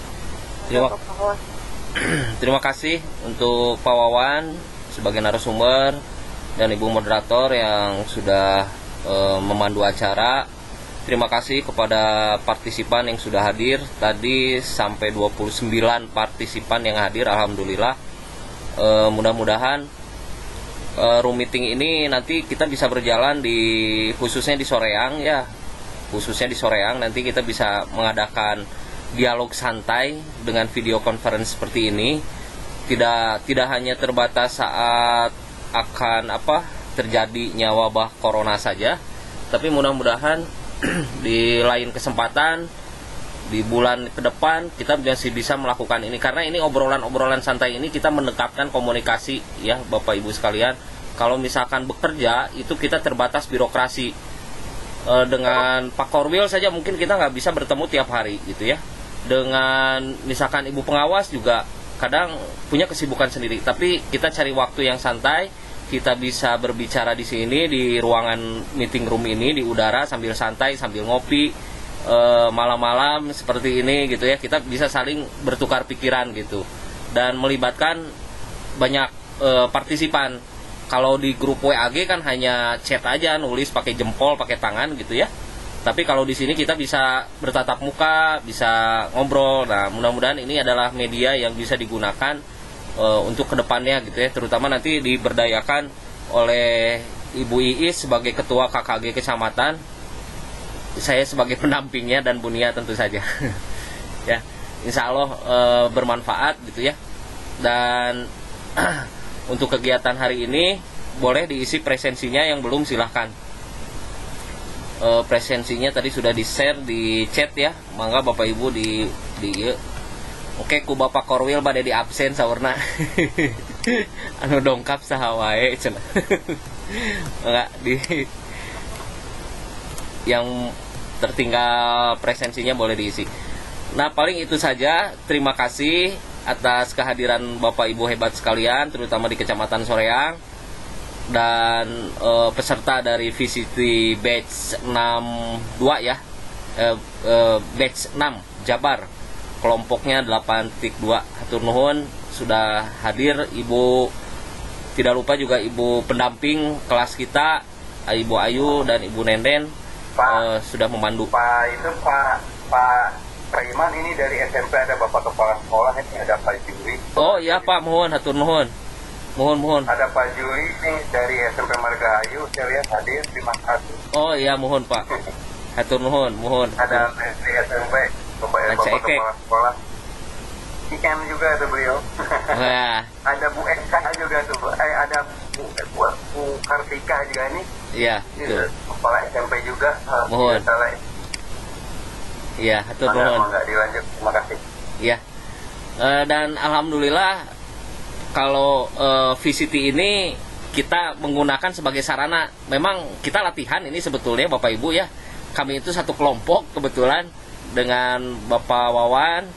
Terima kasih untuk Pak Wawan sebagai narasumber dan Ibu moderator yang sudah memandu acara. Terima kasih kepada partisipan yang sudah hadir. Tadi sampai 29 partisipan yang hadir, alhamdulillah. Mudah-mudahan room meeting ini nanti kita bisa berjalan khususnya di Soreang ya. Khususnya di Soreang nanti kita bisa mengadakan dialog santai dengan video conference seperti ini. Tidak hanya terbatas saat akan terjadinya wabah corona saja, tapi mudah-mudahan di lain kesempatan di bulan ke depan kita masih bisa melakukan ini, karena ini obrolan-obrolan santai ini kita mendekatkan komunikasi ya Bapak Ibu sekalian. Kalau misalkan bekerja itu kita terbatas birokrasi, dengan Pak Korwil saja mungkin kita nggak bisa bertemu tiap hari gitu ya. Dengan misalkan Ibu pengawas juga kadang punya kesibukan sendiri, tapi kita cari waktu yang santai, kita bisa berbicara di sini di ruangan meeting room ini di udara sambil santai sambil ngopi. Malam-malam seperti ini gitu ya, kita bisa saling bertukar pikiran gitu dan melibatkan banyak partisipan. Kalau di grup WAG kan hanya chat aja, nulis pakai jempol, pakai tangan gitu ya. Tapi kalau di sini kita bisa bertatap muka, bisa ngobrol. Nah, mudah-mudahan ini adalah media yang bisa digunakan untuk kedepannya gitu ya, terutama nanti diberdayakan oleh Ibu Iis sebagai ketua KKG kecamatan, saya sebagai pendampingnya, dan Bunia tentu saja. Ya, insya Allah bermanfaat gitu ya. Dan untuk kegiatan hari ini boleh diisi presensinya, yang belum silahkan. Presensinya tadi sudah di-share di chat ya, mangga Bapak Ibu di Oke, ku Bapak Korwil bade di absen saurna. Anu dongkap saha wae cenah. Enggak di yang tertinggal presensinya boleh diisi. Nah, paling itu saja. Terima kasih atas kehadiran Bapak Ibu hebat sekalian, terutama di Kecamatan Soreang, dan peserta dari VCT batch 62 ya, batch 6 Jabar, kelompoknya 8.2. Hatur nuhun, sudah hadir. Ibu, tidak lupa juga ibu pendamping kelas kita, Ibu Ayu dan Ibu Nenden, sudah memandu. Pak Iman, ini dari SMP ada Bapak Kepala Sekolah, ini ada Pak Juli. Oh iya Pak, mohon, hatur nuhun. Mohon. Ada Pak Juli ini dari SMP Margahayu, saya lihat hadir, terima kasih. Oh iya, mohon Pak. Hatur nuhun, mohon. Ada dari SMP, Bapak Kepala Sekolah. Ikan juga itu beliau. Nah. Ada Bu Eka juga tuh, ada Bu Kartika juga ini. Iya, betul. Kepala SMP juga. Mohon. Iya, hatur nuhun. Enggak dilanjut, terima kasih. Iya. Dan alhamdulillah kalau VCT ini kita menggunakan sebagai sarana. Memang kita latihan ini sebetulnya Bapak Ibu ya. Kami itu satu kelompok kebetulan dengan Bapak Wawan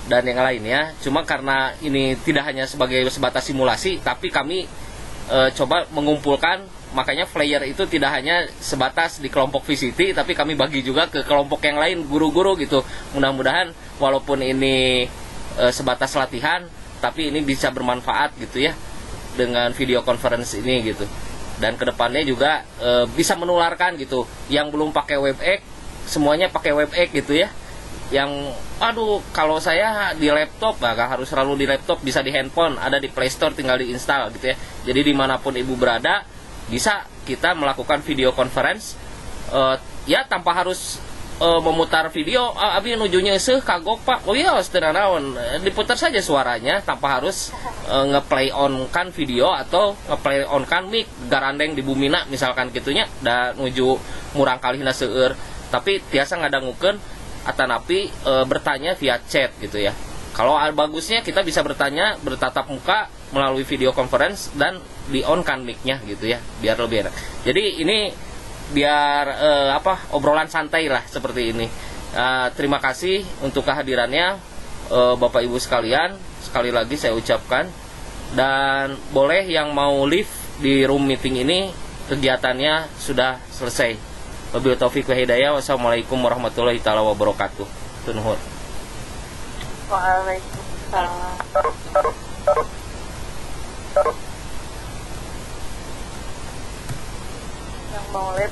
dan yang lainnya. Cuma karena ini tidak hanya sebagai sebatas simulasi, tapi kami coba mengumpulkan. Makanya flyer itu tidak hanya sebatas di kelompok VCT, tapi kami bagi juga ke kelompok yang lain, guru-guru gitu. Mudah-mudahan walaupun ini sebatas latihan, tapi ini bisa bermanfaat gitu ya dengan video conference ini gitu. Dan kedepannya juga bisa menularkan gitu. Yang belum pakai WebEx, semuanya pakai WebEx gitu ya. Yang kalau saya di laptop, gak harus selalu di laptop, bisa di handphone, ada di Play Store, tinggal diinstal gitu ya. Jadi dimanapun ibu berada, bisa kita melakukan video conference ya tanpa harus memutar video. Abi nujunya kagok Pak, oh iya naon, diputar saja suaranya tanpa harus ngeplay on kan video atau ngeplay on kan mic garandeng di bumina misalkan gitunya, dan nuju murang kalihna seueur, tapi tiasa ngadangukeun atanapi bertanya via chat gitu ya. Kalau bagusnya kita bisa bertanya bertatap muka melalui video conference dan di on kan mic-nya gitu ya, biar lebih enak. Jadi ini biar obrolan santai lah seperti ini. Terima kasih untuk kehadirannya Bapak Ibu sekalian, sekali lagi saya ucapkan. Dan boleh yang mau live di room meeting ini, kegiatannya sudah selesai. Wabillahi taufiq wa hidayah. Wassalamualaikum warahmatullahi taala wabarakatuh. Tunuhun. Waalaikumsalam. Yang mau live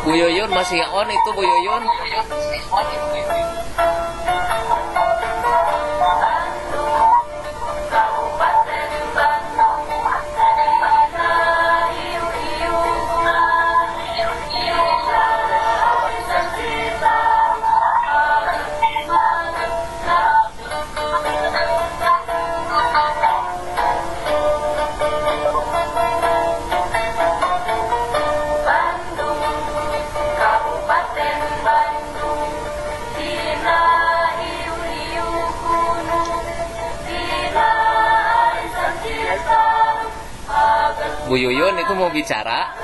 Bu Yuyun masih on itu Bu Yuyun. Bu Yuyun itu mau bicara.